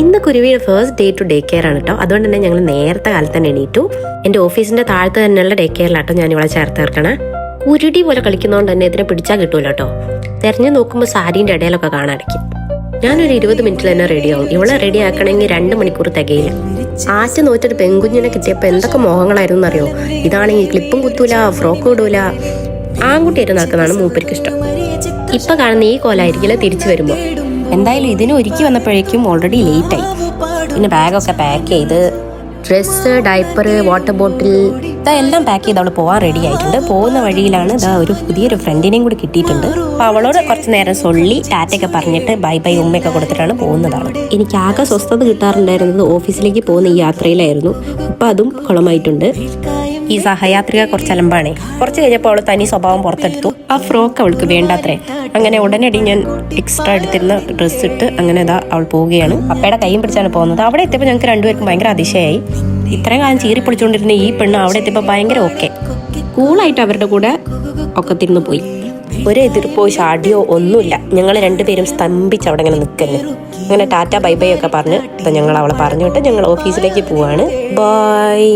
ഇന്ന് കുരുവിയുടെ first day to day care ആണ് കേട്ടോ. അതുകൊണ്ട് തന്നെ ഞങ്ങൾ നേരത്തെ കാലത്ത് തന്നെ എണീറ്റു. എൻ്റെ ഓഫീസിന്റെ താഴത്ത് തന്നെയുള്ള ഡേ കെയറിലാട്ടോ ഞാൻ ഇവളെ ചേർത്ത് ചേർക്കണേ. ഉരുടി പോലെ കളിക്കുന്നതുകൊണ്ട് തന്നെ ഇതിനെ പിടിച്ചാൽ കിട്ടൂല കേട്ടോ. തെരഞ്ഞു നോക്കുമ്പോൾ സാരീൻ്റെ ഇടയിലൊക്കെ കാണാടിക്കും. ഞാനൊരു 20 മിനിറ്റിൽ തന്നെ റെഡിയാവും. ഇവളെ റെഡി ആക്കണമെങ്കിൽ 2 മണിക്കൂർ തികയില്ല. ആറ്റ് നോറ്റൊരു പെൺകുഞ്ഞിനെ കിട്ടിയപ്പോൾ എന്തൊക്കെ മോഹങ്ങളായിരുന്നു അറിയോ. ഇതാണെങ്കിൽ ക്ലിപ്പും കുത്തൂല, ഫ്രോക്ക് ഇടൂല. ആൺകുട്ടിയായിട്ട് നടക്കുന്നതാണ് മൂപ്പർക്ക് ഇഷ്ടം. ഇപ്പൊ കാണുന്ന ഈ കോലായിരിക്കില്ല തിരിച്ചു വരുമ്പോൾ. എന്തായാലും ഇതിന് ഒരുക്കി വന്നപ്പോഴേക്കും ഓൾറെഡി ലേറ്റായി. പിന്നെ ബാഗൊക്കെ പാക്ക് ചെയ്ത് ഡ്രസ്സ്, ഡയപ്പർ, വാട്ടർ ബോട്ടിൽ ഇതെല്ലാം പാക്ക് ചെയ്ത് അവൾ പോകാൻ റെഡി ആയിട്ടുണ്ട്. പോകുന്ന വഴിയിലാണ് ഇതാ ഒരു പുതിയൊരു ഫ്രണ്ടിനെയും കൂടി കിട്ടിയിട്ടുണ്ട്. അപ്പോൾ അവളോട് കുറച്ച് നേരം സൊല്ലി ടാറ്റയൊക്കെ പറഞ്ഞിട്ട് ബൈ ബൈ ഉമ്മയൊക്കെ കൊടുത്തിട്ടാണ് പോകുന്നതാണ്. എനിക്ക് ആകെ സ്വസ്ഥത കിട്ടാറുണ്ടായിരുന്നത് ഓഫീസിലേക്ക് പോകുന്ന ഈ യാത്രയിലായിരുന്നു. ഇപ്പം അതും കുളമായിട്ടുണ്ട്. ഈ സഹയാത്രിക കുറച്ച് അലമ്പാണേ. കുറച്ച് കഴിഞ്ഞപ്പോൾ അവൾ തനി സ്വഭാവം പുറത്തെടുത്തു. ആ ഫ്രോക്ക് അവൾക്ക് വേണ്ടാത്രേ. അങ്ങനെ ഉടനടി ഞാൻ എക്സ്ട്രാ എടുത്തിരുന്ന ഡ്രസ്സ് ഇട്ട് അങ്ങനെ ഇതാ അവൾ പോവുകയാണ്. അപ്പയുടെ കൈയും പിടിച്ചാണ് പോകുന്നത്. അവിടെ എത്തിയപ്പോൾ ഞങ്ങൾക്ക് രണ്ടുപേർക്കും ഭയങ്കര അതിശയായി. ഇത്രയും കാലം ചീറി പൊളിച്ചുകൊണ്ടിരുന്ന ഈ പെണ്ണ് അവിടെ എത്തിയപ്പോൾ ഭയങ്കര ഓക്കെ കൂളായിട്ട് അവരുടെ കൂടെ ഒക്കത്തിരുന്ന് പോയി. ഒരു എതിർപ്പോ ഷാഡിയോ ഒന്നുമില്ല. ഞങ്ങൾ രണ്ടുപേരും സ്തംഭിച്ച് അവിടെ ഇങ്ങനെ നിൽക്കുന്നു. അങ്ങനെ ടാറ്റ ബൈ ബൈ ഒക്കെ പറഞ്ഞ് ഞങ്ങൾ അവളെ പറഞ്ഞിട്ട് ഞങ്ങൾ ഓഫീസിലേക്ക് പോവാണ്. ബൈ.